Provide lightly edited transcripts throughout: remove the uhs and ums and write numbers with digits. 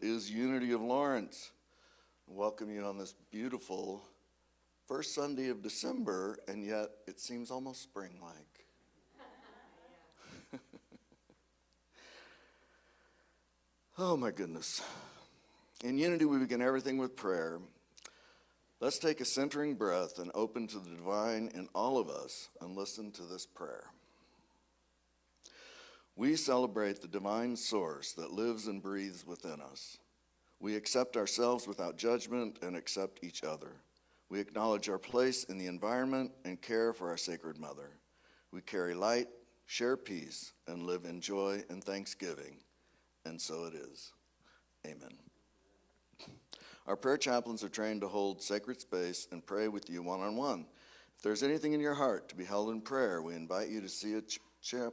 is Unity of Lawrence. Welcome you on this beautiful first Sunday of December, and yet it seems almost spring-like. Oh my goodness. In Unity, we begin everything with prayer. Let's take a centering breath and open to the divine in all of us and listen to this prayer. We celebrate the divine source that lives and breathes within us. We accept ourselves without judgment and accept each other. We acknowledge our place in the environment and care for our sacred mother. We carry light, share peace, and live in joy and thanksgiving. And so it is. Amen. Our prayer chaplains are trained to hold sacred space and pray with you one-on-one. If there's anything in your heart to be held in prayer, we invite you to see a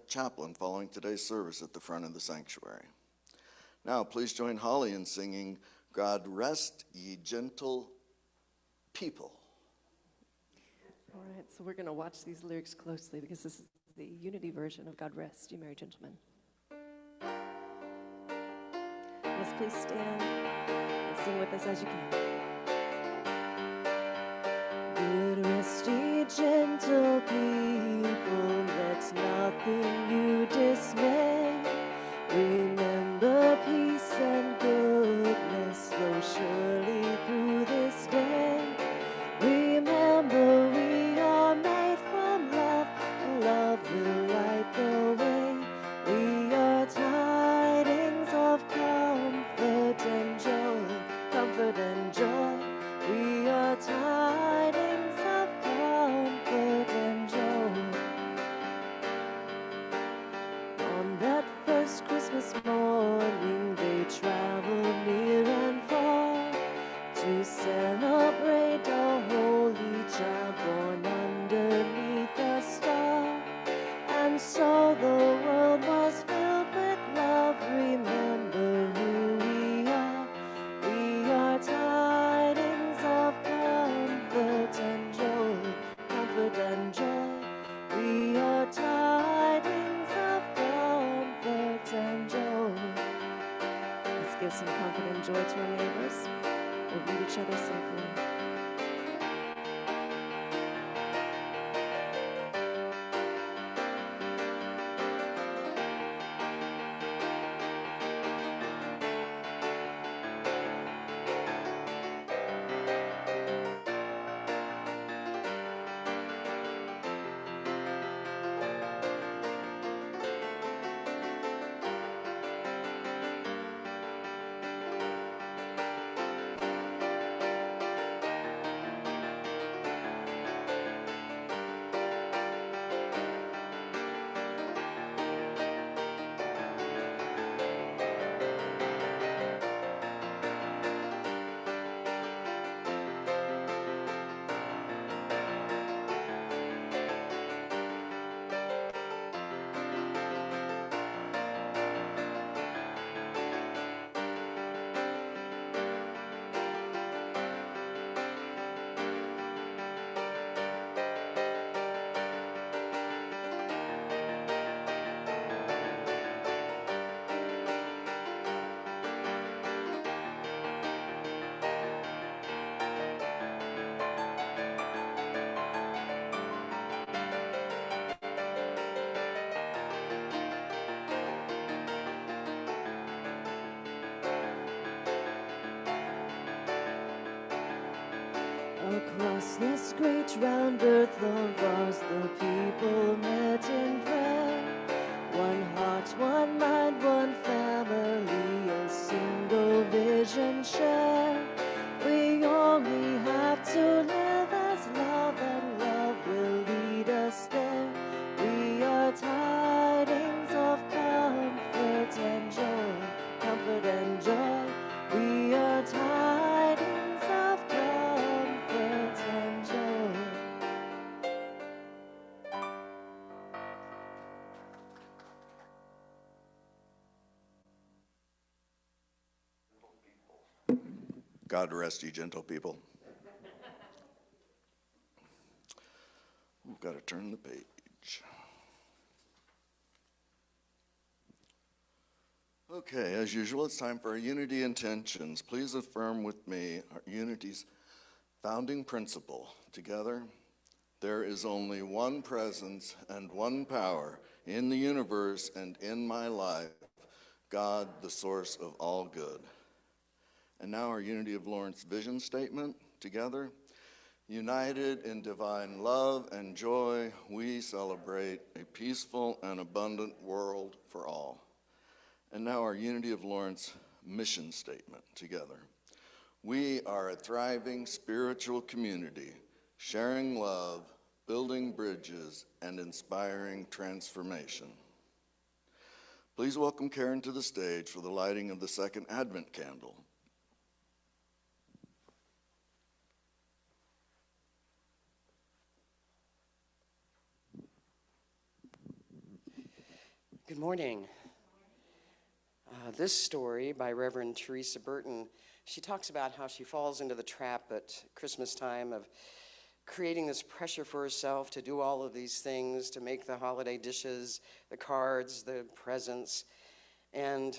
chaplain following today's service at the front of the sanctuary. Now, please join Holly in singing, God Rest Ye Gentle People. All right, so we're going to watch these lyrics closely because this is the Unity version of God Rest You Merry Gentlemen. Yes, please stand and sing with us as you can. Good rest ye gentle people, let nothing you dismay. Remember peace and goodness flow surely through this day. Remember we are made from love, and love will light the way. We are tidings of comfort and joy, comfort and joy. We are tidings of comfort and joy. On that first Christmas morning, they traveled near and far to celebrate a holy child born underneath a star. And so the world was filled with love. Remember who we are. We are tidings of comfort and joy, comfort and joy. We are tidings of comfort and joy. Let's give some comfort and joy to our neighbors. We'll meet each other safely. Across this great round earth of ours, the people met in prayer. One heart, one mind, one family, a single vision share. We only have to live as love, and love will lead us there. We are tidings of comfort and joy, comfort and joy. We are tidings of comfort and joy. God rest ye gentle people. We've got to turn the page. Okay, as usual, it's time for our unity intentions. Please affirm with me our unity's founding principle. Together, there is only one presence and one power in the universe and in my life, God, the source of all good. And now our Unity of Lawrence vision statement. Together, united in divine love and joy, we celebrate a peaceful and abundant world for all. And now our Unity of Lawrence mission statement. Together, we are a thriving spiritual community, sharing love, building bridges, and inspiring transformation. Please welcome Karen to the stage for the lighting of the second Advent candle. Good morning. This story by Reverend Teresa Burton, she talks about how she falls into the trap at Christmas time of creating this pressure for herself to do all of these things, to make the holiday dishes, the cards, the presents. And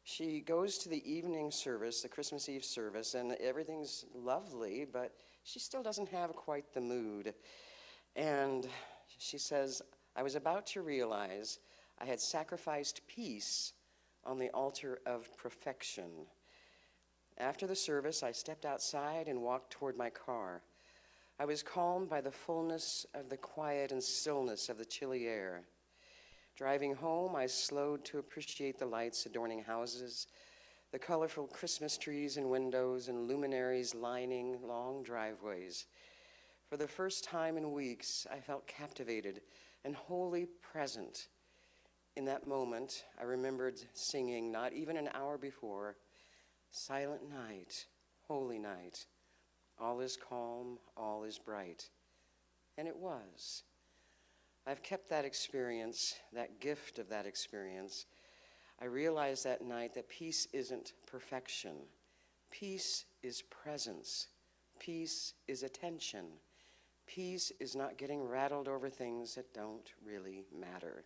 she goes to the evening service, the Christmas Eve service, and everything's lovely, but she still doesn't have quite the mood. And she says, I was about to realize I had sacrificed peace on the altar of perfection. After the service, I stepped outside and walked toward my car. I was calmed by the fullness of the quiet and stillness of the chilly air. Driving home, I slowed to appreciate the lights adorning houses, the colorful Christmas trees in windows, and luminaries lining long driveways. For the first time in weeks, I felt captivated and wholly present. In that moment, I remembered singing, not even an hour before, Silent night, holy night, all is calm, all is bright. And it was. I've kept that experience, that gift of that experience. I realized that night that peace isn't perfection. Peace is presence. Peace is attention. Peace is not getting rattled over things that don't really matter.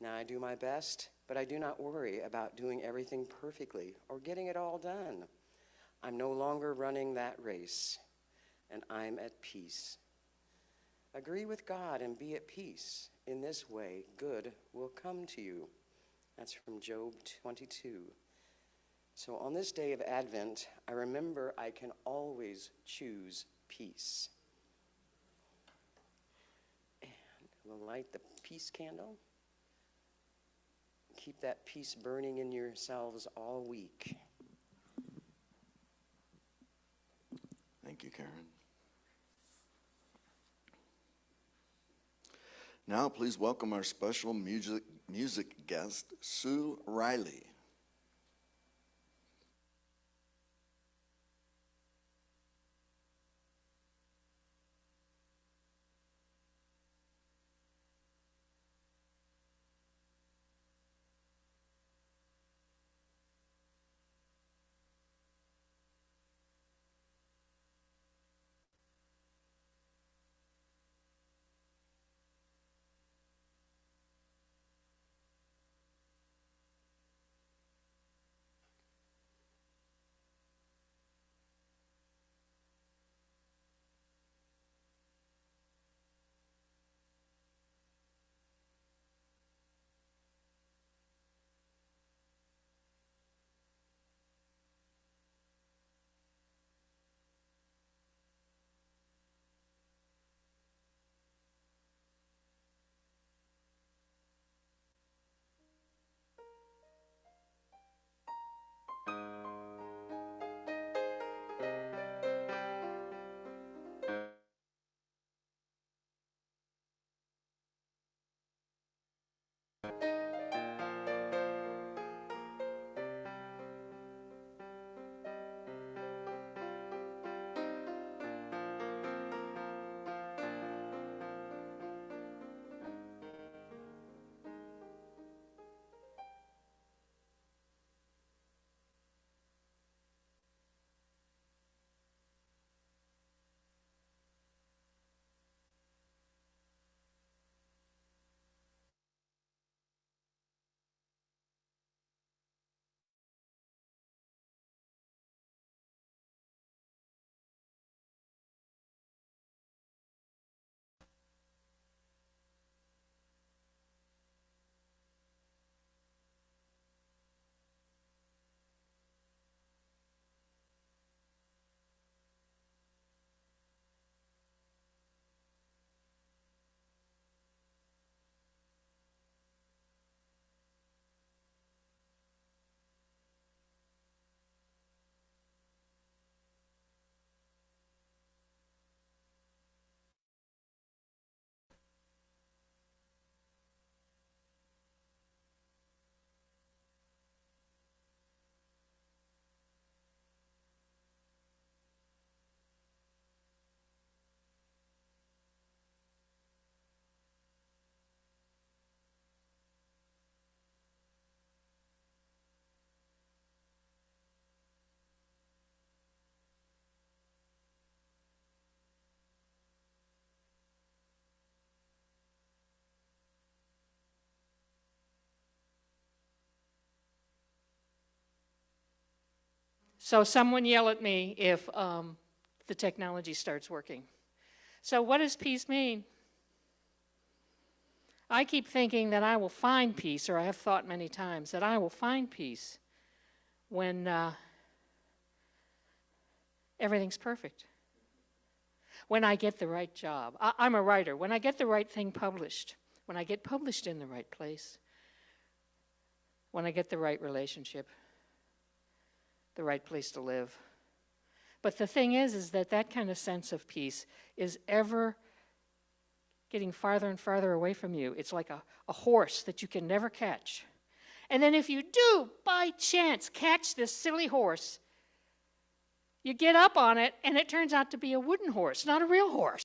Now, I do my best, but I do not worry about doing everything perfectly or getting it all done. I'm no longer running that race, and I'm at peace. Agree with God and be at peace. In this way, good will come to you. That's from Job 22. So on this day of Advent, I remember I can always choose peace. And we'll light the peace candle. Keep that peace burning in yourselves all week. Thank you, Karen. Now, please welcome our special music guest, Sue Riley. So someone yell at me if the technology starts working. So what does peace mean? I keep thinking that I will find peace, or I have thought many times that I will find peace when everything's perfect. When I get the right job. I'm a writer. When I get the right thing published. When I get published in the right place. When I get the right relationship. The right place to live. But the thing is that that kind of sense of peace is ever getting farther and farther away from you. It's like a horse that you can never catch. And then if you do, by chance, catch this silly horse, you get up on it, and it turns out to be a wooden horse, not a real horse.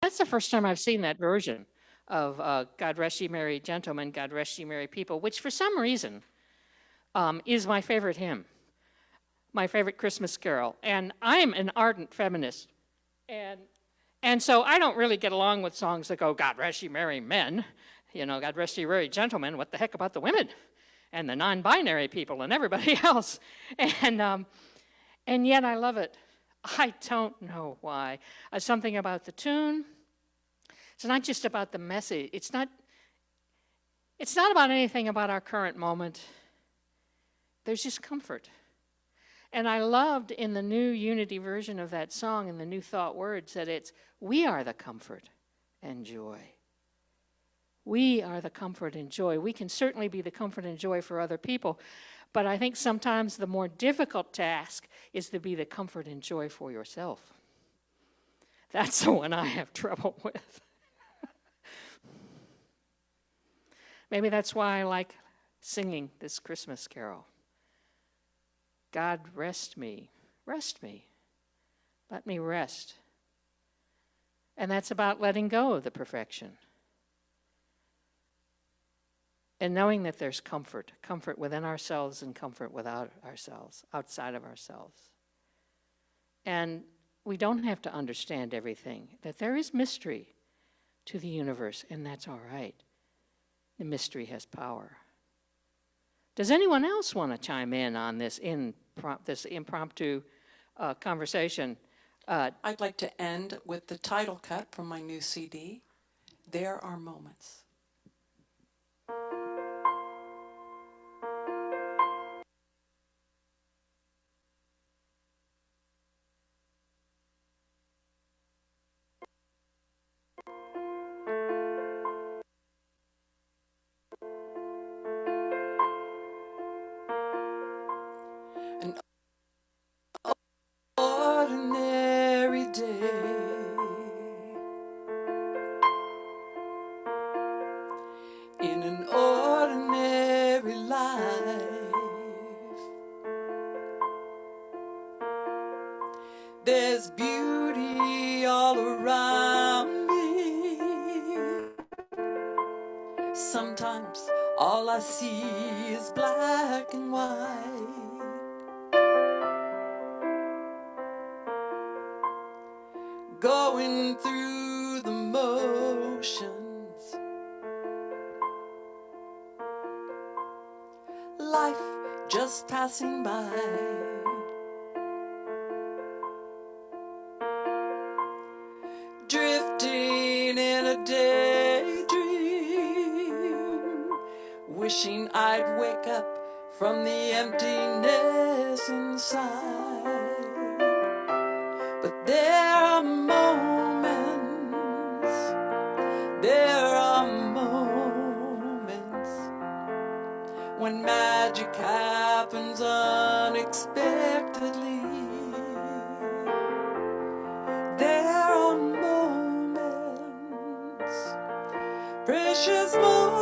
That's the first time I've seen that version of God Rest Ye Merry Gentlemen, God Rest Ye Merry People, which for some reason is my favorite hymn, my favorite Christmas carol. And I'm an ardent feminist. And so I don't really get along with songs that go, God Rest Ye Merry Men, God Rest Ye Merry Gentlemen, what the heck about the women and the non-binary people and everybody else? And yet I love it. I don't know why. Something about the tune. It's not just about the message. It's not about anything about our current moment. There's just comfort. And I loved in the new Unity version of that song, in the New Thought words, that it's, we are the comfort and joy. We are the comfort and joy. We can certainly be the comfort and joy for other people, but I think sometimes the more difficult task is to be the comfort and joy for yourself. That's the one I have trouble with. Maybe that's why I like singing this Christmas carol. God, rest me, let me rest. And that's about letting go of the perfection. And knowing that there's comfort within ourselves and comfort without ourselves, outside of ourselves. And we don't have to understand everything, that there is mystery to the universe, and that's all right. The mystery has power. Does anyone else want to chime in on this impromptu conversation? I'd like to end with the title cut from my new CD, There Are Moments. An ordinary day, in an ordinary life, there's beauty all around me. Sometimes all I see is black and white. Going through the motions, life just passing by. Drifting in a daydream, wishing I'd wake up from the emptiness inside. But there are moments when magic happens unexpectedly. There are moments, precious moments,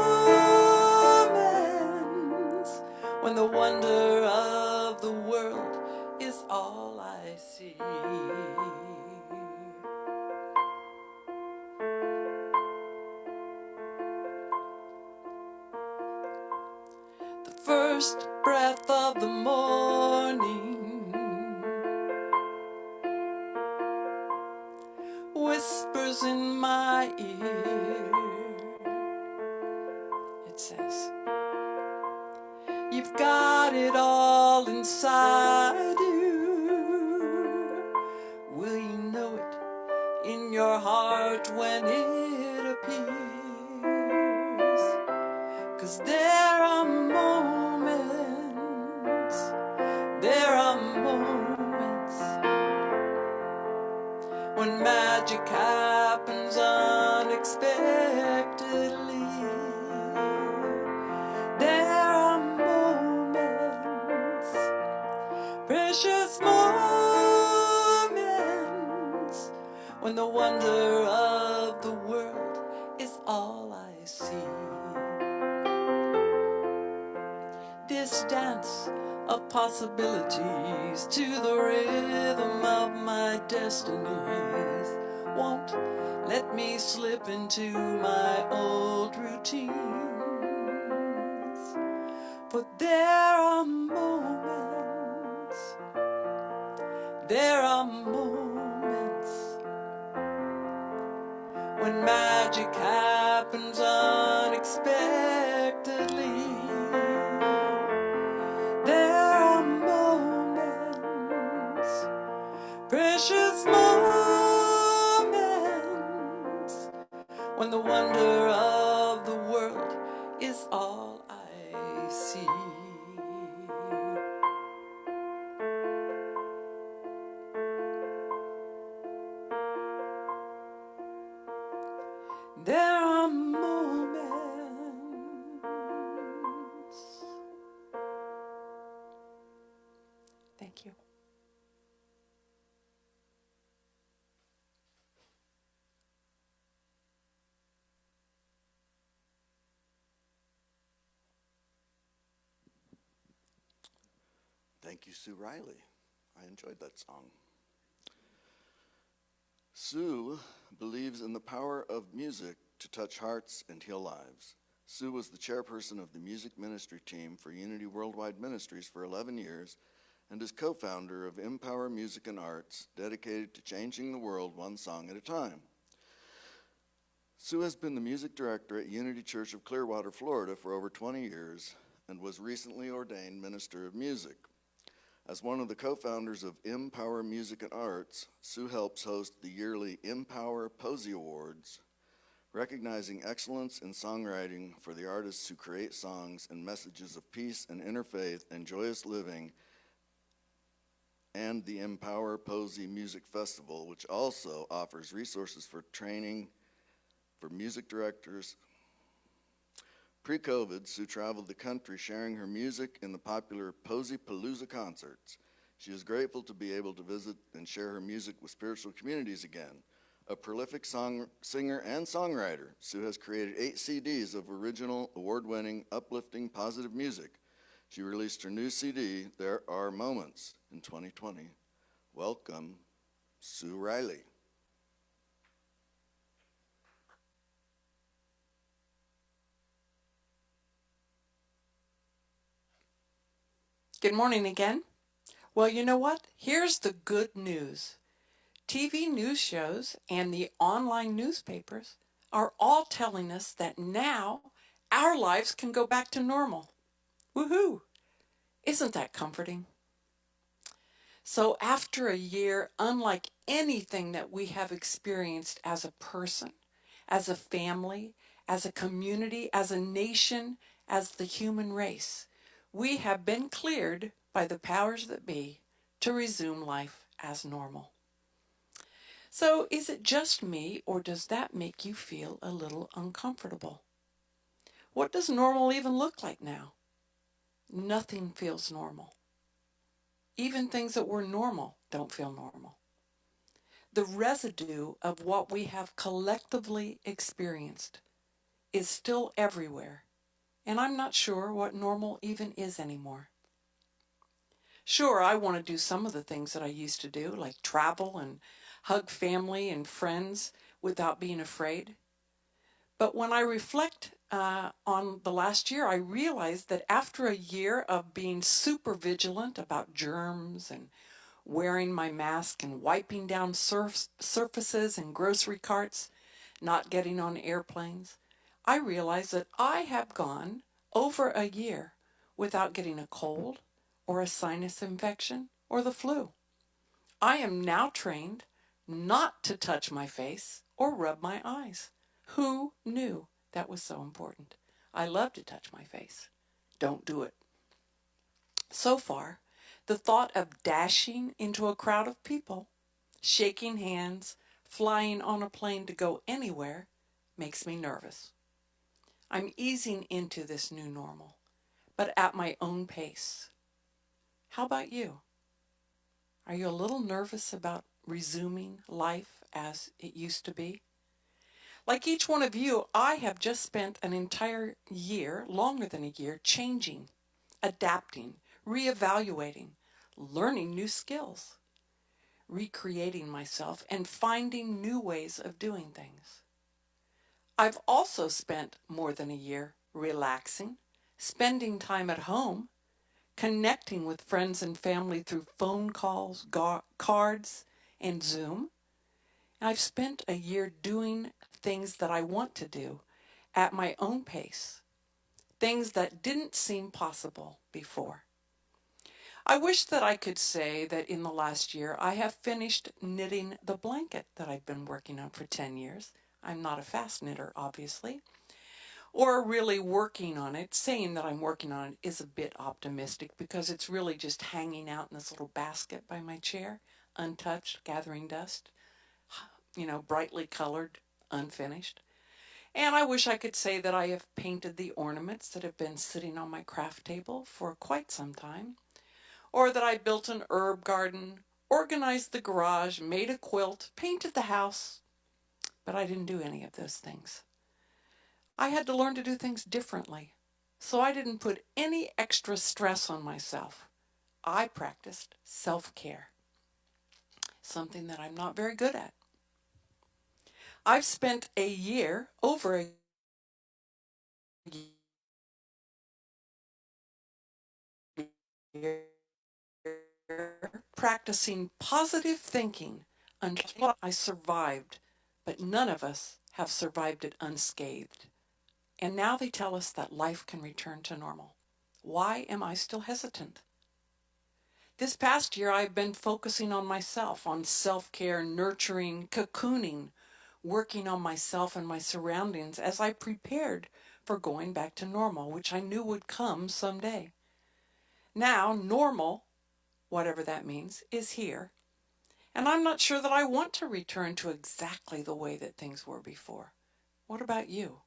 when the wonder of the world is all I see. The first breath of the morning whispers in my ear. It says, you've got it all inside you. Will you know it in your heart when it appears? 'Cause there are moments, when magic happens unexpectedly. There are moments, precious moments, when the wonder of the world is all I see. This dance of possibilities to the rhythm of my destinies won't let me slip into my old routines. But there are moments, when magic happens unexpectedly. There are moments, precious moments, when the wonder of the world is all I see. There are moments. Thank you. Thank you, Sue Riley. I enjoyed that song. Sue believes in the power of music to touch hearts and heal lives. Sue was the chairperson of the music ministry team for Unity Worldwide Ministries for 11 years and is co-founder of Empower Music and Arts, dedicated to changing the world one song at a time. Sue has been the music director at Unity Church of Clearwater, Florida for over 20 years and was recently ordained minister of music. As one of the co-founders of Empower Music and Arts, Sue helps host the yearly Empower Posey Awards, recognizing excellence in songwriting for the artists who create songs and messages of peace and interfaith and joyous living, and the Empower Posey Music Festival, which also offers resources for training for music directors. Pre-COVID, Sue traveled the country sharing her music in the popular Posey Palooza concerts. She is grateful to be able to visit and share her music with spiritual communities again. A prolific singer and songwriter, Sue has created 8 CDs of original, award-winning, uplifting, positive music. She released her new CD, There Are Moments, in 2020. Welcome, Sue Riley. Good morning again. Well, you know what? Here's the good news. TV news shows and the online newspapers are all telling us that now our lives can go back to normal. Woohoo! Isn't that comforting? So after a year unlike anything that we have experienced as a person, as a family, as a community, as a nation, as the human race, we have been cleared by the powers that be to resume life as normal. So is it just me, or does that make you feel a little uncomfortable? What does normal even look like now? Nothing feels normal. Even things that were normal don't feel normal. The residue of what we have collectively experienced is still everywhere, and I'm not sure what normal even is anymore. Sure, I want to do some of the things that I used to do, like travel and hug family and friends without being afraid. But when I reflect on the last year, I realized that after a year of being super vigilant about germs and wearing my mask and wiping down surfaces and grocery carts, not getting on airplanes, I realized that I have gone over a year without getting a cold or a sinus infection or the flu. I am now trained not to touch my face or rub my eyes. Who knew that was so important? I love to touch my face. Don't do it. So far, the thought of dashing into a crowd of people, shaking hands, flying on a plane to go anywhere makes me nervous. I'm easing into this new normal, but at my own pace. How about you? Are you a little nervous about resuming life as it used to be? Like each one of you, I have just spent an entire year, longer than a year, changing, adapting, reevaluating, learning new skills, recreating myself, and finding new ways of doing things. I've also spent more than a year relaxing, spending time at home, connecting with friends and family through phone calls, cards, and Zoom. I've spent a year doing things that I want to do at my own pace, things that didn't seem possible before. I wish that I could say that in the last year I have finished knitting the blanket that I've been working on for 10 years. I'm not a fast knitter, obviously, or really working on it. Saying that I'm working on it is a bit optimistic because it's really just hanging out in this little basket by my chair, untouched, gathering dust, brightly colored, unfinished. And I wish I could say that I have painted the ornaments that have been sitting on my craft table for quite some time, or that I built an herb garden, organized the garage, made a quilt, painted the house, but I didn't do any of those things. I had to learn to do things differently, so I didn't put any extra stress on myself. I practiced self-care, something that I'm not very good at. I've spent over a year practicing positive thinking until I survived, but none of us have survived it unscathed. And now they tell us that life can return to normal. Why am I still hesitant? This past year, I've been focusing on myself, on self-care, nurturing, cocooning, working on myself and my surroundings as I prepared for going back to normal, which I knew would come someday. Now, normal, whatever that means, is here. And I'm not sure that I want to return to exactly the way that things were before. What about you?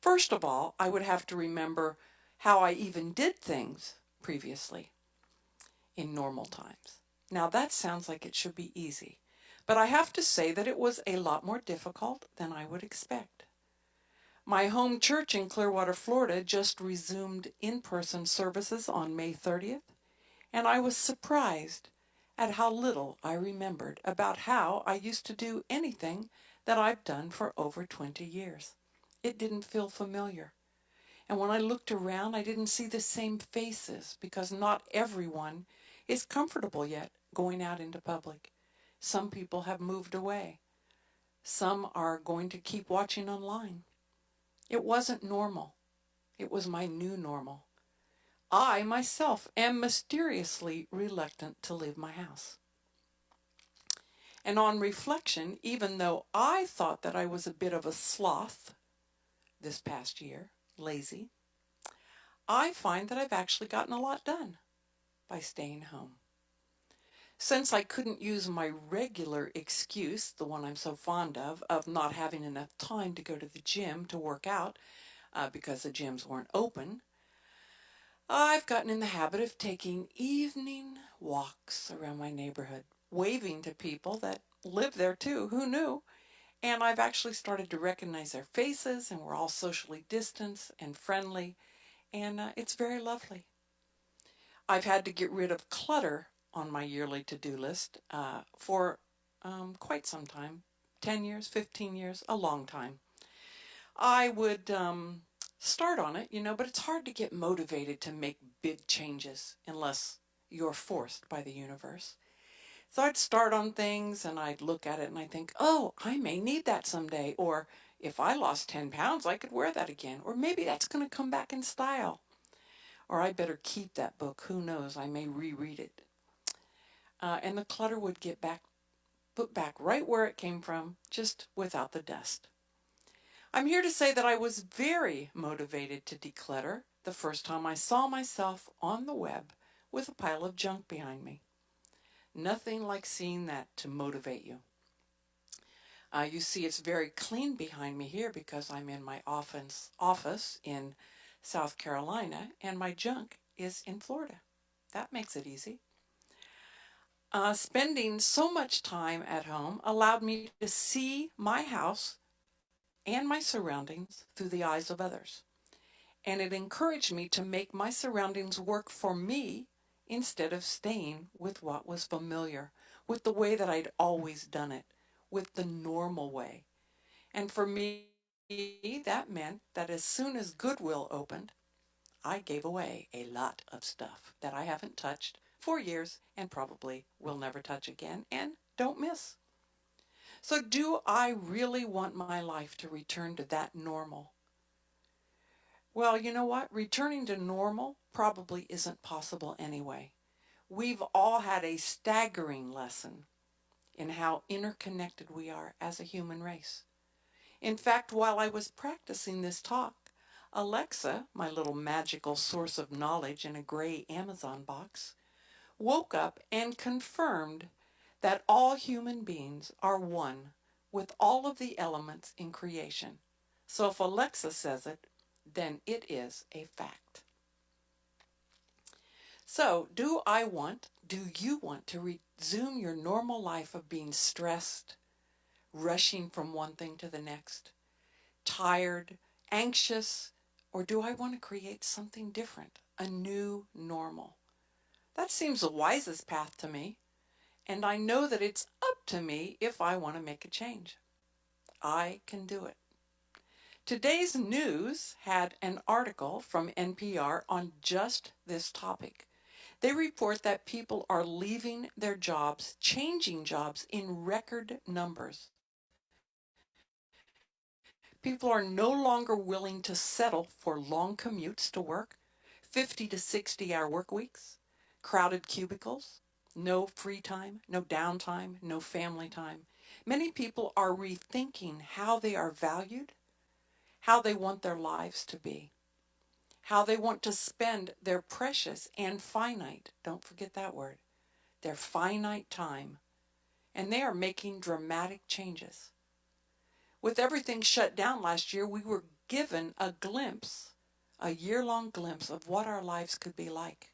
First of all, I would have to remember how I even did things previously in normal times. Now that sounds like it should be easy, but I have to say that it was a lot more difficult than I would expect. My home church in Clearwater, Florida just resumed in-person services on May 30th, and I was surprised at how little I remembered about how I used to do anything that I've done for over 20 years. It didn't feel familiar. And when I looked around, I didn't see the same faces because not everyone is comfortable yet going out into public. Some people have moved away. Some are going to keep watching online. It wasn't normal. It was my new normal. I myself am mysteriously reluctant to leave my house. And on reflection, even though I thought that I was a bit of a sloth this past year, lazy, I find that I've actually gotten a lot done by staying home. Since I couldn't use my regular excuse, the one I'm so fond of not having enough time to go to the gym to work out because the gyms weren't open, I've gotten in the habit of taking evening walks around my neighborhood, waving to people that live there too, who knew? And I've actually started to recognize their faces, and we're all socially distanced and friendly, and it's very lovely. I've had to get rid of clutter on my yearly to-do list for quite some time, 10 years, 15 years, a long time. I would start on it, but it's hard to get motivated to make big changes unless you're forced by the universe. So I'd start on things and I'd look at it and I think, oh, I may need that someday. Or if I lost 10 pounds, I could wear that again. Or maybe that's going to come back in style. Or I better keep that book. Who knows? I may reread it. And the clutter would get put back right where it came from, just without the dust. I'm here to say that I was very motivated to declutter the first time I saw myself on the web with a pile of junk behind me. Nothing like seeing that to motivate you. You see it's very clean behind me here because I'm in my office in South Carolina and my junk is in Florida. That makes it easy. Spending so much time at home allowed me to see my house and my surroundings through the eyes of others. And it encouraged me to make my surroundings work for me instead of staying with what was familiar, with the way that I'd always done it, with the normal way. And for me, that meant that as soon as Goodwill opened, I gave away a lot of stuff that I haven't touched for years and probably will never touch again and don't miss. So do I really want my life to return to that normal? Well, you know what? Returning to normal probably isn't possible anyway. We've all had a staggering lesson in how interconnected we are as a human race. In fact, while I was practicing this talk, Alexa, my little magical source of knowledge in a gray Amazon box, woke up and confirmed that all human beings are one with all of the elements in creation. So if Alexa says it, then it is a fact. So do you want to resume your normal life of being stressed, rushing from one thing to the next, tired, anxious, or do I want to create something different, a new normal? That seems the wisest path to me, and I know that it's up to me if I want to make a change. I can do it. Today's news had an article from NPR on just this topic. They report that people are leaving their jobs, changing jobs in record numbers. People are no longer willing to settle for long commutes to work, 50 to 60-hour work weeks, crowded cubicles, no free time, no downtime, no family time. Many people are rethinking how they are valued, how they want their lives to be, how they want to spend their precious and finite, don't forget that word, their finite time. And they are making dramatic changes. With everything shut down last year, we were given a glimpse, a year-long glimpse of what our lives could be like,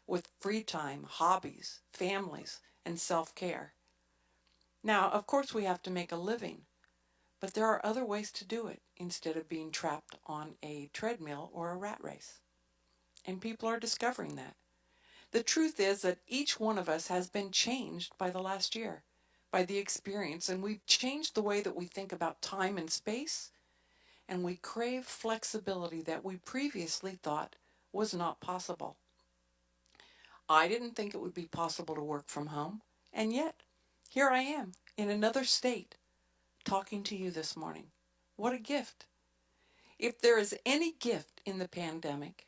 with free time, hobbies, families, and self-care. Now, of course, we have to make a living, but there are other ways to do it instead of being trapped on a treadmill or a rat race. And people are discovering that. The truth is that each one of us has been changed by the last year, by the experience, and we've changed the way that we think about time and space, and we crave flexibility that we previously thought was not possible. I didn't think it would be possible to work from home, and yet here I am in another state talking to you this morning. What a gift. If there is any gift in the pandemic,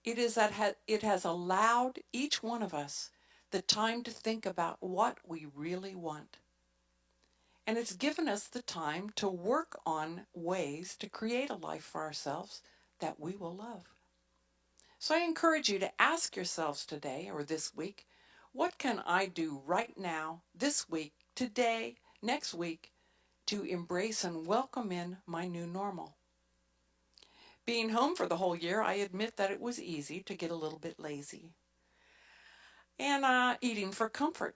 it is that it has allowed each one of us the time to think about what we really want. And it's given us the time to work on ways to create a life for ourselves that we will love. So I encourage you to ask yourselves today or this week, what can I do right now, this week, today, next week, to embrace and welcome in my new normal? Being home for the whole year, I admit that it was easy to get a little bit lazy. And eating for comfort.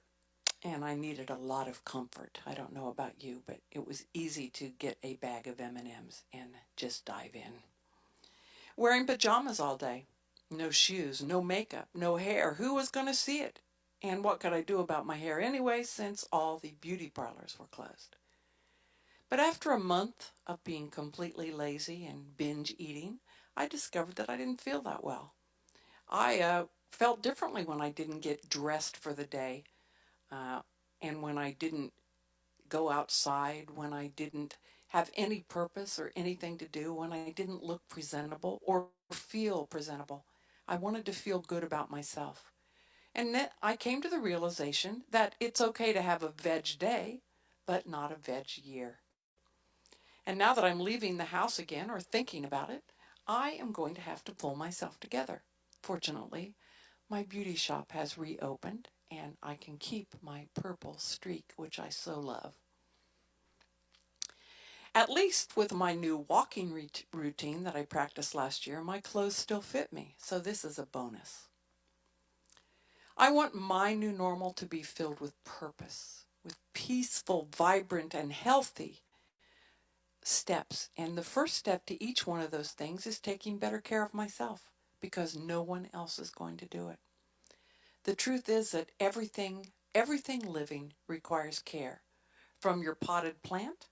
And I needed a lot of comfort. I don't know about you, but it was easy to get a bag of M&Ms and just dive in. Wearing pajamas all day. No shoes, no makeup, no hair. Who was going to see it? And what could I do about my hair anyway, since all the beauty parlors were closed? But after a month of being completely lazy and binge eating, I discovered that I didn't feel that well. I felt differently when I didn't get dressed for the day, and when I didn't go outside, when I didn't have any purpose or anything to do, when I didn't look presentable or feel presentable. I wanted to feel good about myself. And then I came to the realization that it's okay to have a veg day, but not a veg year. And now that I'm leaving the house again or thinking about it, I am going to have to pull myself together. Fortunately, my beauty shop has reopened and I can keep my purple streak, which I so love. At least with my new walking routine that I practiced last year, my clothes still fit me, so this is a bonus. I want my new normal to be filled with purpose, with peaceful, vibrant, and healthy steps. And the first step to each one of those things is taking better care of myself, because no one else is going to do it. The truth is that everything living requires care, from your potted plant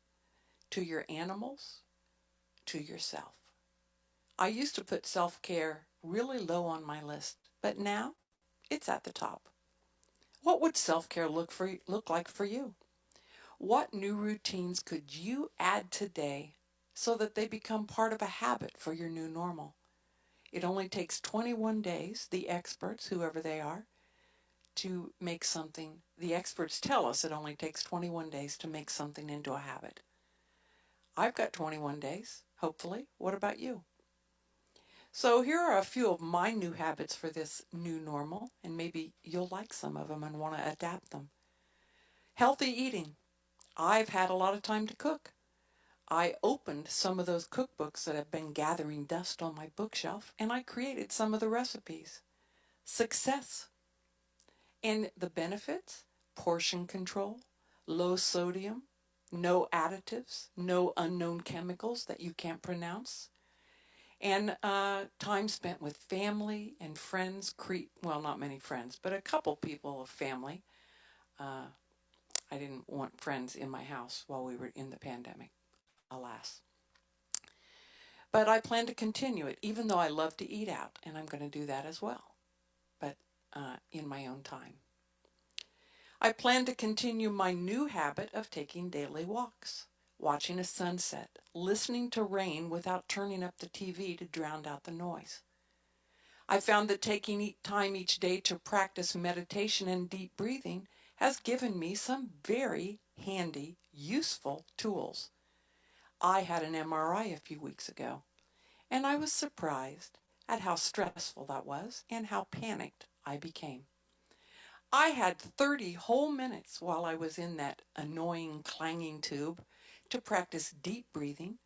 to your animals to yourself. I used to put self-care really low on my list, but now it's at the top. What would self-care look like for you? What new routines could you add today so that they become part of a habit for your new normal? It only takes 21 days, the experts, whoever they are, to make something. The experts tell us it only takes 21 days to make something into a habit. I've got 21 days, hopefully. What about you? So here are a few of my new habits for this new normal, and maybe you'll like some of them and want to adapt them. Healthy eating. I've had a lot of time to cook. I opened some of those cookbooks that have been gathering dust on my bookshelf, and I created some of the recipes. Success. And the benefits: portion control, low sodium, no additives, no unknown chemicals that you can't pronounce. and time spent with family and friends. Well, not many friends, but a couple people of family. I didn't want friends in my house while we were in the pandemic, alas. But I plan to continue it, even though I love to eat out, and I'm going to do that as well, but in my own time. I plan to continue my new habit of taking daily walks, watching a sunset, listening to rain without turning up the TV to drown out the noise. I found that taking time each day to practice meditation and deep breathing has given me some very handy, useful tools. I had an MRI a few weeks ago, and I was surprised at how stressful that was and how panicked I became. I had 30 whole minutes while I was in that annoying clanging tube to practice deep breathing,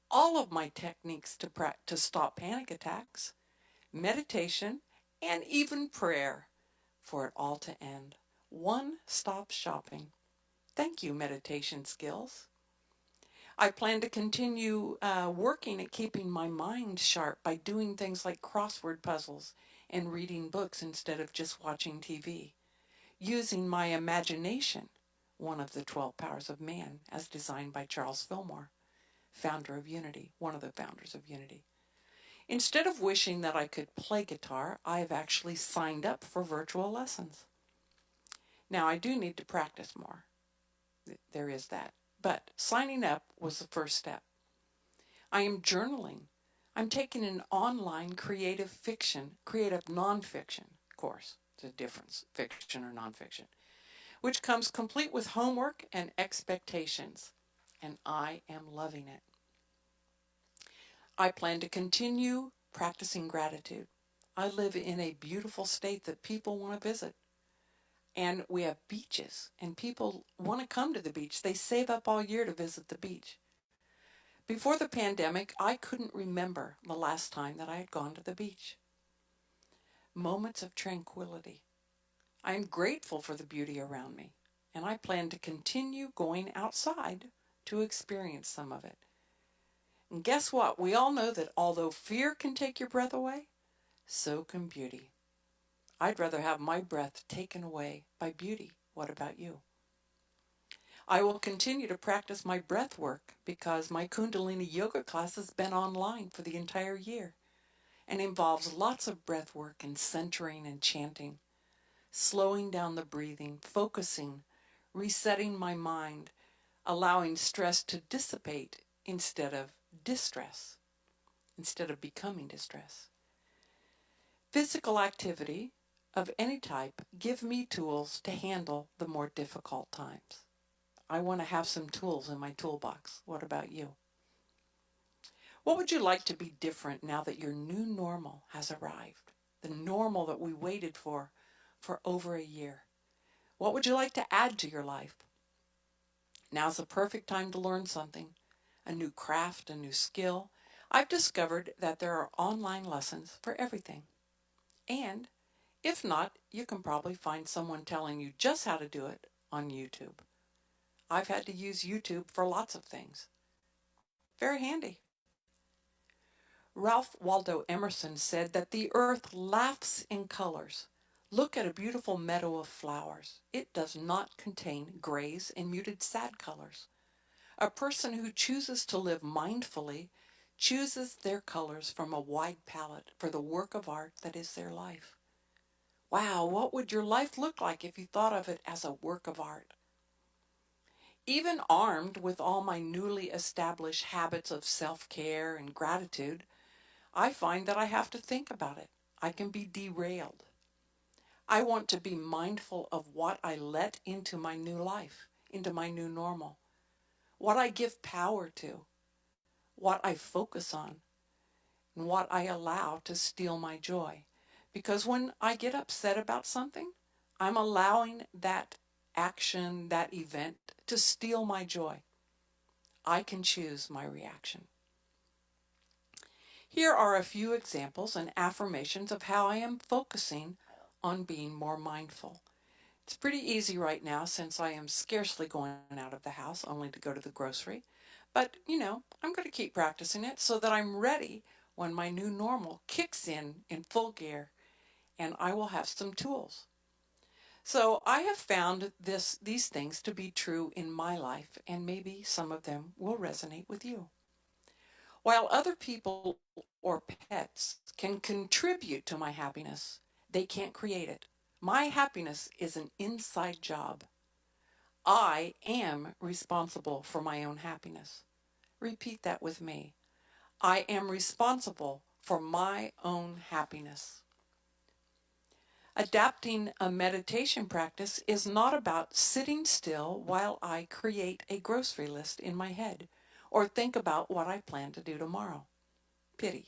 all of my techniques to stop panic attacks, meditation, and even prayer for it all to end. One-stop shopping. Thank you, meditation skills. I plan to continue working at keeping my mind sharp by doing things like crossword puzzles and reading books instead of just watching TV. Using my imagination, one of the 12 powers of man, as designed by Charles Fillmore, founder of Unity, one of the founders of Unity. Instead of wishing that I could play guitar, I have actually signed up for virtual lessons. Now, I do need to practice more. There is that. But signing up was the first step. I am journaling. I'm taking an online creative nonfiction course. It's a difference, fiction or nonfiction, which comes complete with homework and expectations. And I am loving it. I plan to continue practicing gratitude. I live in a beautiful state that people want to visit. And we have beaches, and people want to come to the beach. They save up all year to visit the beach. Before the pandemic, I couldn't remember the last time that I had gone to the beach. Moments of tranquility. I am grateful for the beauty around me, and I plan to continue going outside to experience some of it. And guess what? We all know that although fear can take your breath away, so can beauty. I'd rather have my breath taken away by beauty. What about you? I will continue to practice my breath work because my Kundalini yoga class has been online for the entire year and involves lots of breath work and centering and chanting, slowing down the breathing, focusing, resetting my mind, allowing stress to dissipate instead of distress, instead of becoming distress. Physical activity of any type give me tools to handle the more difficult times. I want to have some tools in my toolbox. What about you? What would you like to be different now that your new normal has arrived? The normal that we waited for over a year. What would you like to add to your life? Now's the perfect time to learn something, a new craft, a new skill. I've discovered that there are online lessons for everything. And if not, you can probably find someone telling you just how to do it on YouTube. I've had to use YouTube for lots of things. Very handy. Ralph Waldo Emerson said that the earth laughs in colors. Look at a beautiful meadow of flowers. It does not contain grays and muted sad colors. A person who chooses to live mindfully chooses their colors from a wide palette for the work of art that is their life. Wow, what would your life look like if you thought of it as a work of art? Even armed with all my newly established habits of self-care and gratitude, I find that I have to think about it. I can be derailed. I want to be mindful of what I let into my new life, into my new normal, what I give power to, what I focus on, and what I allow to steal my joy. Because when I get upset about something, I'm allowing that action, that event, to steal my joy. I can choose my reaction. Here are a few examples and affirmations of how I am focusing on being more mindful. It's pretty easy right now since I am scarcely going out of the house, only to go to the grocery. But, I'm going to keep practicing it so that I'm ready when my new normal kicks in full gear, and I will have some tools. So I have found these things to be true in my life, and maybe some of them will resonate with you. While other people or pets can contribute to my happiness, they can't create it. My happiness is an inside job. I am responsible for my own happiness. Repeat that with me. I am responsible for my own happiness. Adapting a meditation practice is not about sitting still while I create a grocery list in my head or think about what I plan to do tomorrow. Pity.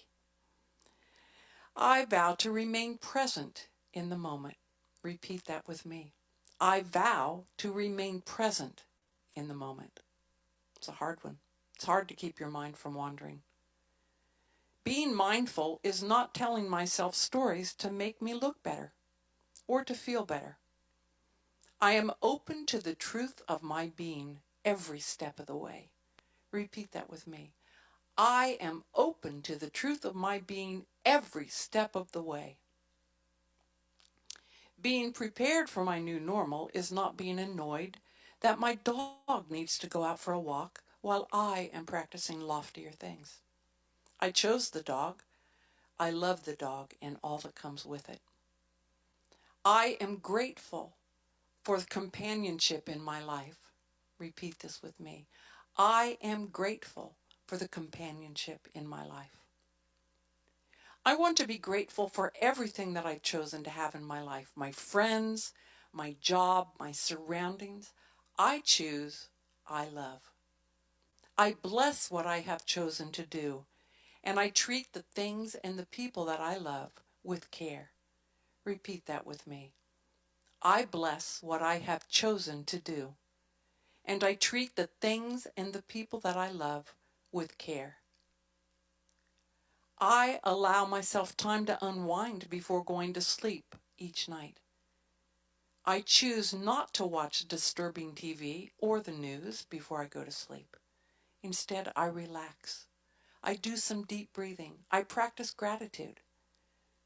I vow to remain present in the moment. Repeat that with me. I vow to remain present in the moment. It's a hard one. It's hard to keep your mind from wandering. Being mindful is not telling myself stories to make me look better or to feel better. I am open to the truth of my being every step of the way. Repeat that with me. I am open to the truth of my being every step of the way. Being prepared for my new normal is not being annoyed that my dog needs to go out for a walk while I am practicing loftier things. I chose the dog. I love the dog and all that comes with it. I am grateful for the companionship in my life. Repeat this with me. I am grateful for the companionship in my life. I want to be grateful for everything that I've chosen to have in my life. My friends, my job, my surroundings. I choose, I love. I bless what I have chosen to do, and I treat the things and the people that I love with care. Repeat that with me. I bless what I have chosen to do, and I treat the things and the people that I love with care. I allow myself time to unwind before going to sleep each night. I choose not to watch disturbing TV or the news before I go to sleep. Instead, I relax. I do some deep breathing. I practice gratitude.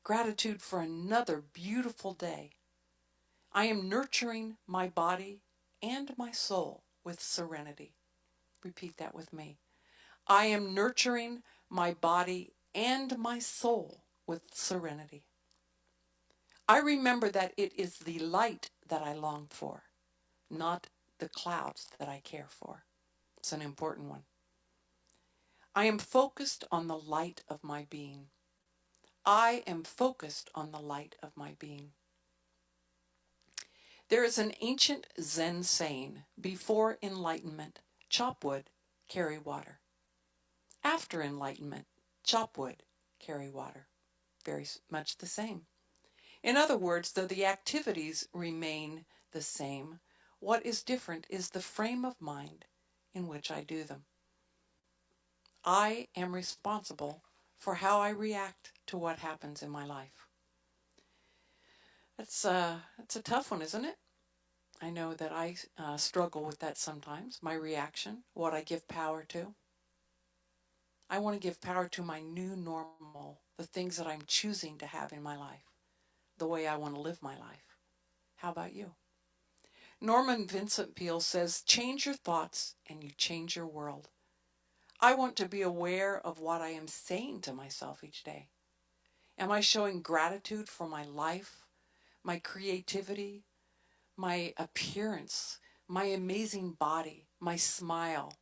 Gratitude for another beautiful day. I am nurturing my body and my soul with serenity. Repeat that with me. I am nurturing my body and my soul with serenity. I remember that it is the light that I long for, not the clouds that I care for. It's an important one. I am focused on the light of my being. I am focused on the light of my being. There is an ancient Zen saying, before enlightenment, chop wood, carry water. After enlightenment, chop wood, carry water. Very much the same. In other words, though the activities remain the same, what is different is the frame of mind in which I do them. I am responsible for how I react to what happens in my life. It's a tough one, isn't it? I know that I struggle with that sometimes, my reaction, what I give power to. I want to give power to my new normal, the things that I'm choosing to have in my life, the way I want to live my life. How about you? Norman Vincent Peale says, change your thoughts and you change your world. I want to be aware of what I am saying to myself each day. Am I showing gratitude for my life, my creativity, my appearance, my amazing body, my smile,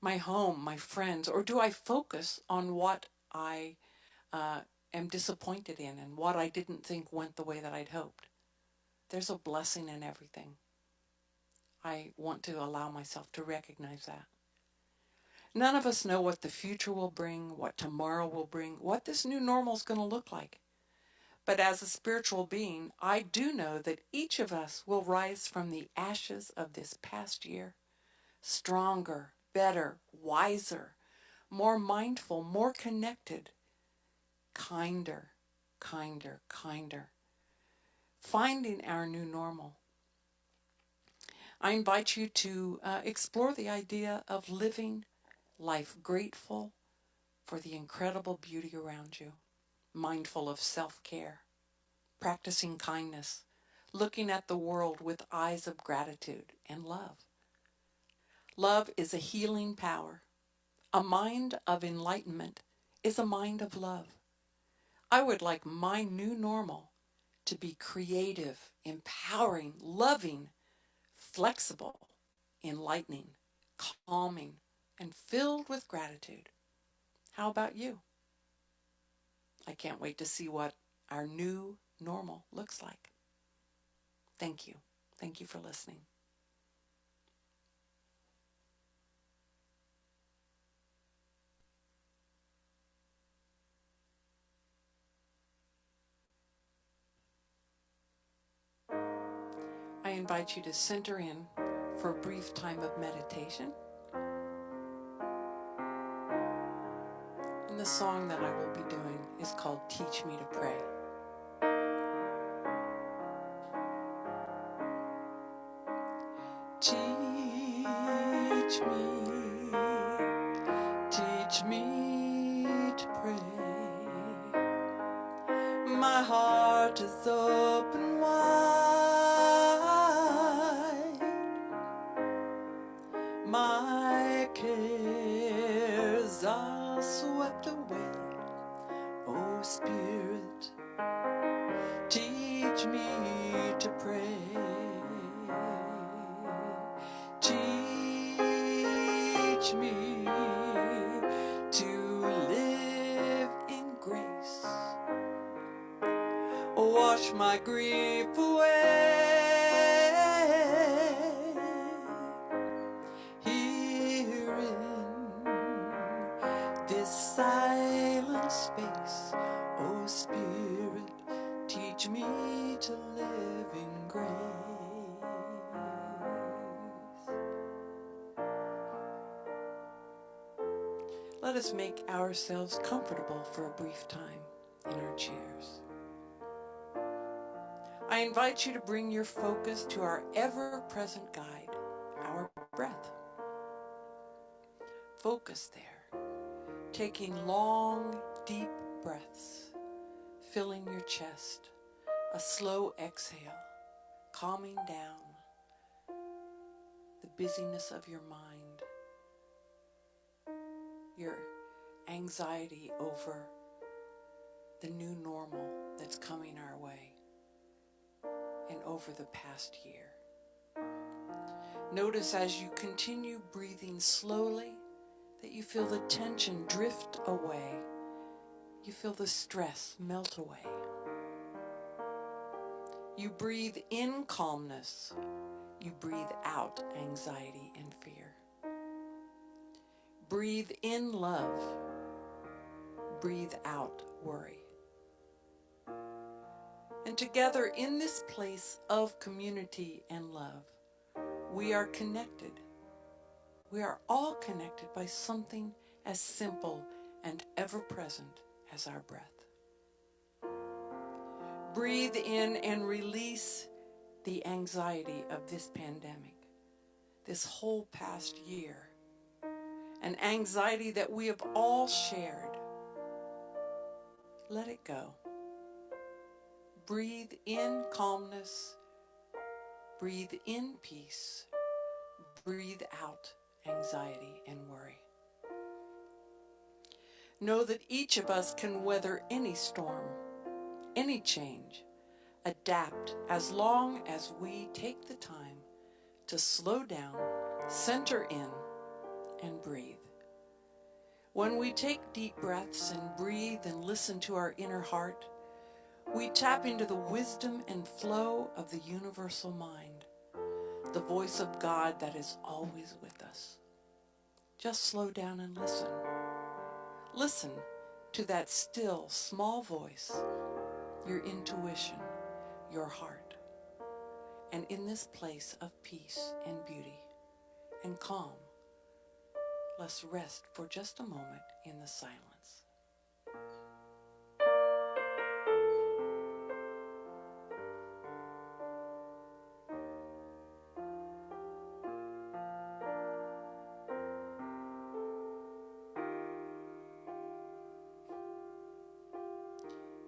my home, my friends, or do I focus on what I am disappointed in and what I didn't think went the way that I'd hoped? There's a blessing in everything. I want to allow myself to recognize that. None of us know what the future will bring, what tomorrow will bring, what this new normal is going to look like. But as a spiritual being, I do know that each of us will rise from the ashes of this past year, stronger, better, wiser, more mindful, more connected, kinder, kinder, kinder, finding our new normal. I invite you to explore the idea of living life grateful, for the incredible beauty around you, mindful of self-care, practicing kindness, looking at the world with eyes of gratitude and love. Love is a healing power. A mind of enlightenment is a mind of love. I would like my new normal to be creative, empowering, loving, flexible, enlightening, calming, and filled with gratitude. How about you? I can't wait to see what our new normal looks like. Thank you. Thank you for listening. I invite you to center in for a brief time of meditation. And the song that I will be doing is called Teach Me to Pray. Teach me to pray. My heart is open wide. My cares are swept away. Oh Spirit, teach me to pray. Teach me to live in grace. Wash my grief away. Here in this silent space, oh Spirit, teach me to live in grace. Let us make ourselves comfortable for a brief time in our chairs. I invite you to bring your focus to our ever-present guide, our breath. Focus there, taking long, deep breaths, filling your chest, a slow exhale, calming down the busyness of your mind, your anxiety over the new normal that's coming our way and over the past year. Notice as you continue breathing slowly that you feel the tension drift away. You feel the stress melt away. You breathe in calmness. You breathe out anxiety and fear. Breathe in love. Breathe out worry. And together in this place of community and love, we are connected. We are all connected by something as simple and ever-present as our breath. Breathe in and release the anxiety of this pandemic, this whole past year, an anxiety that we have all shared. Let it go. Breathe in calmness. Breathe in peace. Breathe out anxiety and worry. Know that each of us can weather any storm, any change, adapt as long as we take the time to slow down, center in, and breathe. When we take deep breaths and breathe and listen to our inner heart, we tap into the wisdom and flow of the universal mind, the voice of God that is always with us. Just slow down and listen. Listen to that still, small voice, your intuition, your heart. And in this place of peace and beauty and calm, let's rest for just a moment in the silence.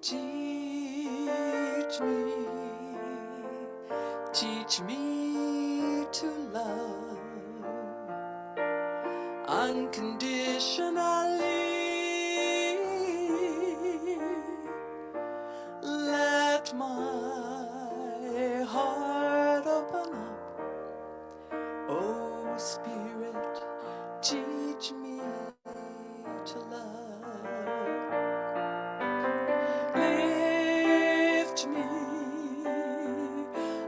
teach me to love unconditionally. Let my heart open up. Oh, Spirit, teach me to love. Lift me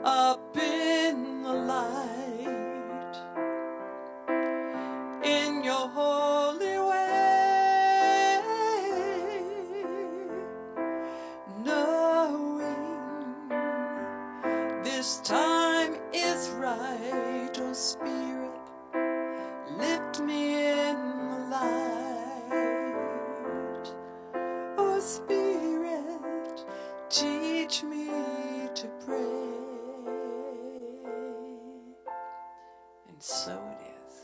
up in the light, in your holy way, knowing this time is right. Oh, Spirit, lift me in the light. Oh, Spirit, teach me to pray. And so it is.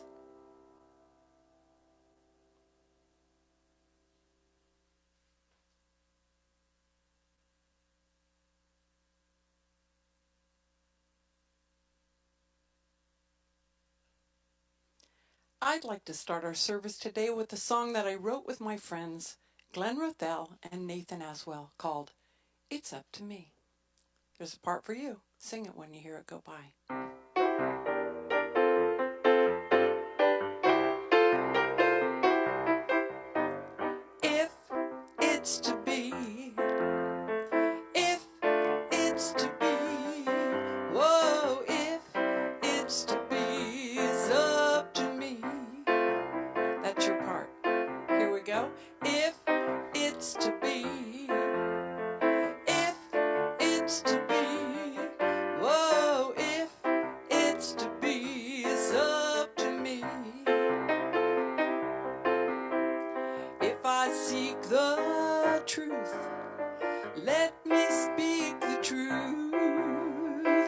I'd like to start our service today with a song that I wrote with my friends Glenn Rothell and Nathan Aswell called It's Up to Me. There's a part for you. Sing it when you hear it go by. If it's to be, if it's to be, whoa, if it's to be, it's up to me. That's your part. Here we go. If it's to be, if it's to be, whoa, if it's to be, it's up to me. If I seek the truth, let me speak the truth.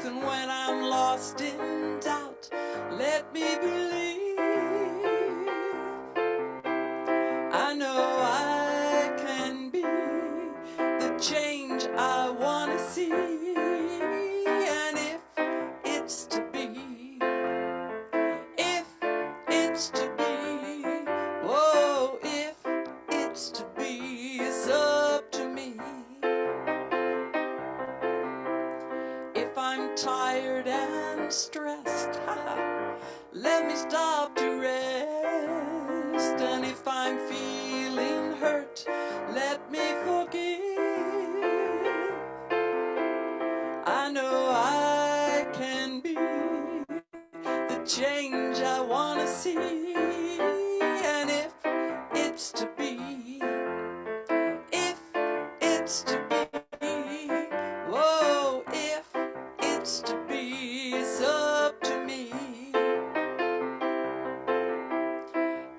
And when I'm lost in doubt, let me believe. I know I can be the change I want to see. And if it's to be, if it's to be, whoa, if it's to be, it's up to me. If I'm tired and stressed, let me stop to rest. And if I'm feeling hurt, let me forgive. I know I can be the change I want to see. And if it's to be, if it's to be, whoa, if it's to be, it's up to me.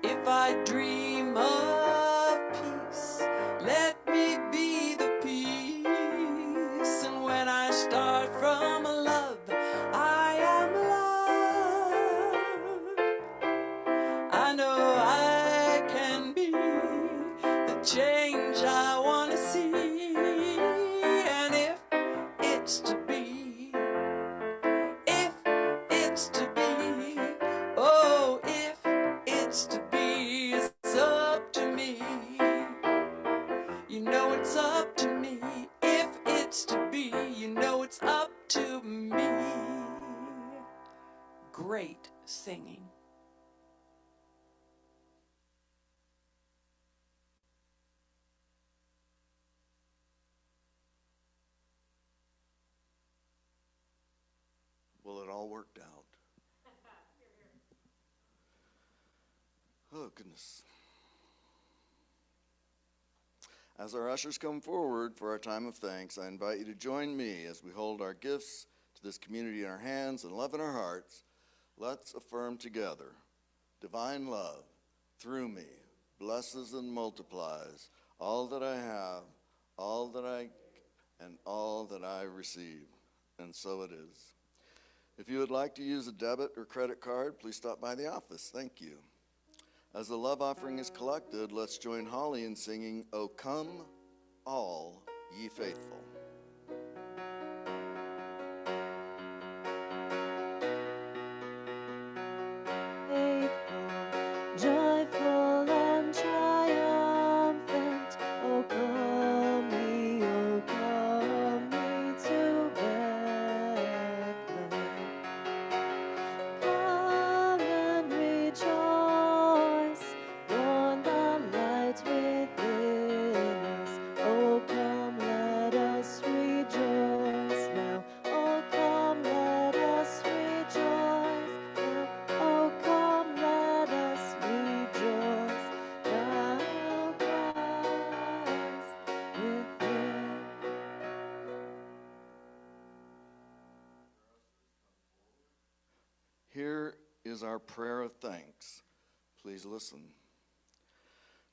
If I dream of peace, let me be the peace. And when I start from love, I am love. I know I can be the change I want to see. And if it's to be, if it's to be, oh, if it's to be, it's up to me. You know it's up to me. If it's to be, you know it's up to me. Great singing. Well, it all worked out. Oh, goodness. As our ushers come forward for our time of thanks, I invite you to join me as we hold our gifts to this community in our hands and love in our hearts. Let's affirm together, divine love through me blesses and multiplies all that I have, all that and all that I receive. And so it is. If you would like to use a debit or credit card, please stop by the office. Thank you. As the love offering is collected, let's join Holly in singing, "O Come All Ye faithful. Faithful, joyful and triumphant, O come ye to Bethlehem. Come and rejoice, born the light within us. Oh, come, let us rejoice now. Oh, come, let us rejoice now. Oh, come, let us rejoice now. Christ within. Here is our prayer of thanks. Please listen.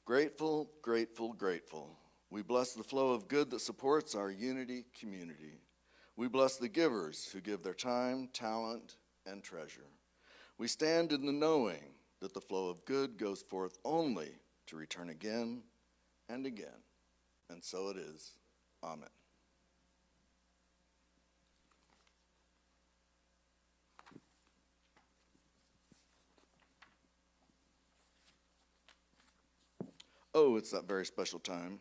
Grateful, grateful, grateful. We bless the flow of good that supports our unity community. We bless the givers who give their time, talent, and treasure. We stand in the knowing that the flow of good goes forth only to return again and again. And so it is. Amen. Oh, it's that very special time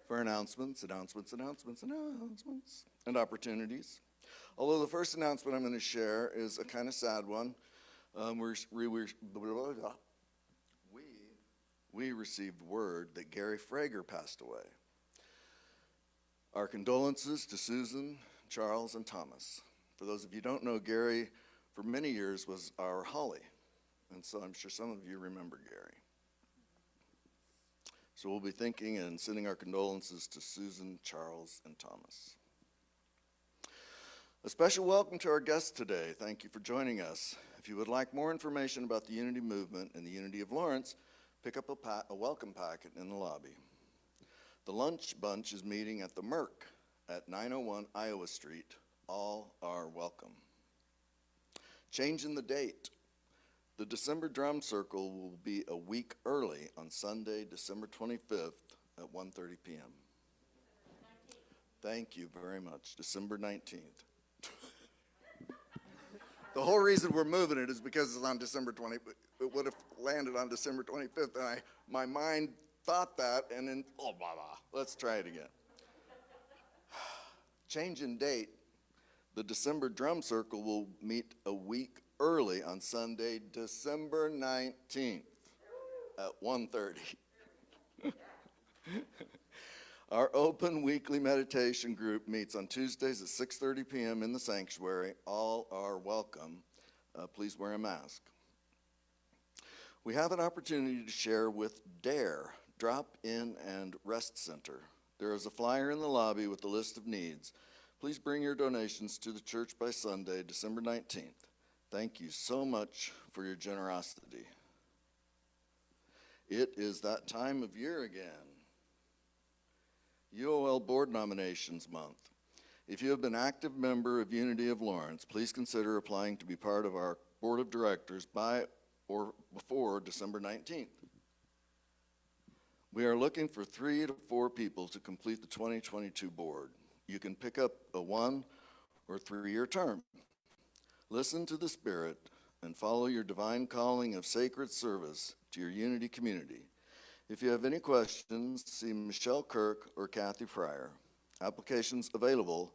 for announcements, and opportunities. Although the first announcement I'm going to share is a kind of sad one. We received word that Gary Frager passed away. Our condolences to Susan, Charles, and Thomas. For those of you who don't know, Gary, for many years, was our Holly. And so I'm sure some of you remember Gary. So we'll be thinking and sending our condolences to Susan, Charles, and Thomas. A special welcome to our guests today. Thank you for joining us. If you would like more information about the Unity Movement and the Unity of Lawrence, pick up a welcome packet in the lobby. The Lunch Bunch is meeting at the Merc at 901 Iowa Street. All are welcome. Changing the date. The December Drum Circle will be a week early on Sunday, December 25th at 1:30 p.m. Thank you very much. December 19th. The whole reason we're moving it is because it's on December 20th. It would have landed on December 25th, and my mind thought that, and then, blah, blah. Let's try it again. Change in date. The December Drum Circle will meet a week early on Sunday, December 19th at 1:30. Our open weekly meditation group meets on Tuesdays at 6:30 p.m. in the sanctuary. All are welcome. Please wear a mask. We have an opportunity to share with DARE, Drop In and Rest Center. There is a flyer in the lobby with a list of needs. Please bring your donations to the church by Sunday, December 19th. Thank you so much for your generosity. It is that time of year again. UOL Board Nominations Month. If you have been an active member of Unity of Lawrence, please consider applying to be part of our Board of Directors by or before December 19th. We are looking for 3 to 4 people to complete the 2022 board. You can pick up a 1 or 3-year term. Listen to the Spirit and follow your divine calling of sacred service to your Unity community. If you have any questions, see Michelle Kirk or Kathy Fryer. Applications available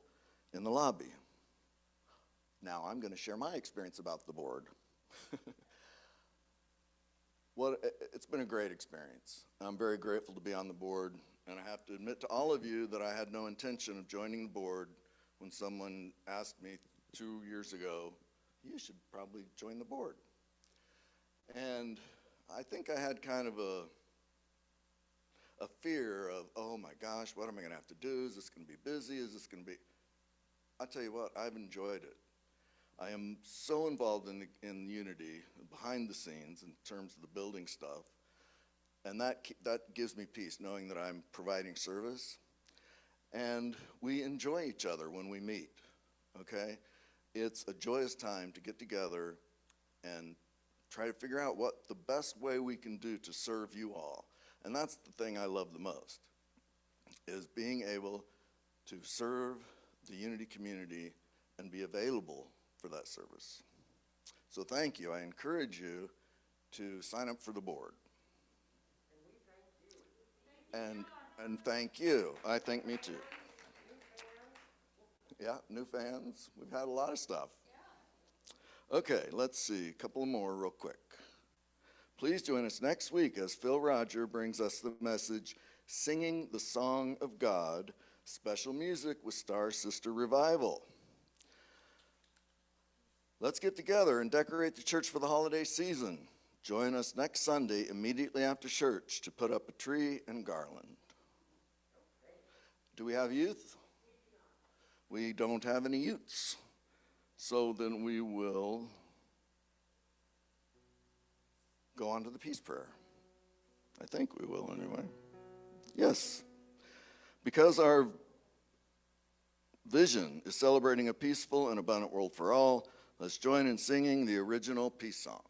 in the lobby. Now I'm going to share my experience about the board. It's been a great experience. I'm very grateful to be on the board, and I have to admit to all of you that I had no intention of joining the board when someone asked me 2 years ago, you should probably join the board. And I think I had kind of a fear of, oh my gosh, what am I going to have to do? Is this going to be busy? Is this going to be? I tell you what, I've enjoyed it. I am so involved in Unity, behind the scenes, in terms of the building stuff, and that gives me peace, knowing that I'm providing service, and we enjoy each other when we meet, okay? It's a joyous time to get together and try to figure out what the best way we can do to serve you all. And that's the thing I love the most. is being able to serve the Unity community and be available for that service. So thank you. I encourage you to sign up for the board. And thank you. I thank me too. Yeah, new fans. We've had a lot of stuff. Okay, let's see. A couple more real quick. Please join us next week as Phil Roger brings us the message, Singing the Song of God, special music with Star Sister Revival. Let's get together and decorate the church for the holiday season. Join us next Sunday immediately after church to put up a tree and garland. Do we have youth? We don't have any youths. So then we will go on to the peace prayer. I think we will anyway. Yes. Because our vision is celebrating a peaceful and abundant world for all, let's join in singing the original peace song.